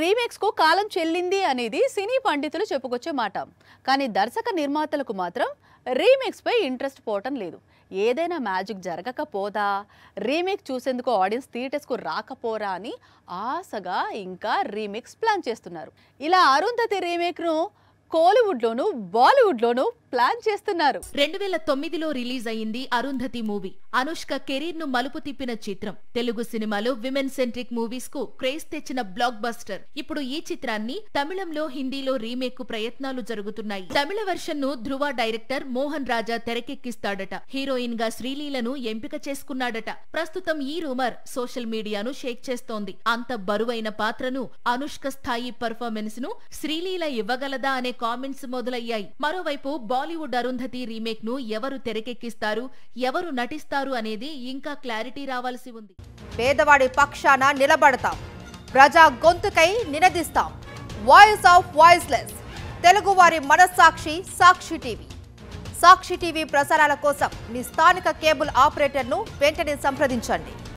Remakes కు కాలం చెల్లింది అనేది సినీ పండితులు చెప్పుకొచ్చే మాట. కానీ దర్శక నిర్మాతలకు మాత్రం రీమేక్స్ పై ఇంట్రెస్ట్ పోవటం లేదు. ఏదైనా మ్యాజిక్ జరగకపోదా, రీమేక్ చూసేందుకు ఆడియన్స్ థియేటర్స్ కు రాకపోరా అని ఆశగా ఇంకా రీమేక్స్ ప్లాన్ చేస్తున్నారు. ఇలా అరుంధతి రీమేక్ ను కోలీవుడ్ లోను బాలీవుడ్ లోను ప్లాన్ చేస్తున్నారు. 2009లో రిలీజ్ అయింది అరుంధతి మూవీ. అనుష్క కెరీర్ ను మలుపు తిప్పిన చిత్రం. తెలుగు సినిమాలో విమెన్ సెంట్రిక్ మూవీస్ కు క్రేజ్ తెచ్చిన బ్లాక్ బస్టర్. ఇప్పుడు ఈ చిత్రాన్ని తమిళంలో, హిందీలో రీమేక్ కు ప్రయత్నాలు జరుగుతున్నాయి. తమిళ వెర్షన్ ను ధృవ డైరెక్టర్ మోహన్ రాజా తెరకెక్కిస్తాడట. హీరోయిన్ గా శ్రీలీలను ఎంపిక చేసుకున్నాడట. ప్రస్తుతం ఈ రూమర్ సోషల్ మీడియాను షేక్ చేస్తోంది. అంత బరువైన పాత్రను, అనుష్క స్థాయి పర్ఫార్మెన్స్ ను శ్రీలీల ఇవ్వగలదా అనే కామెంట్స్ మొదలయ్యాయి. మరోవైపు బాలీవుడ్ అరుంధతి రీమేక్ ను ఎవరు తెరకెక్కిస్తారు, ఎవరు నటిస్తారు అనేది ఇంకా క్లారిటీ రావాల్సి ఉంది. పేదవాడి పక్షాన నిలబడతాం, ప్రజా గొంతుకై నినదిస్తాం. వాయిస్ ఆఫ్ వాయిస్లెస్, తెలుగువారి మనస్సాక్షి సాక్షి టీవీ. సాక్షి టీవీ ప్రసారాల కోసం మీ స్థానిక కేబుల్ ఆపరేటర్ను వెంటనే సంప్రదించండి.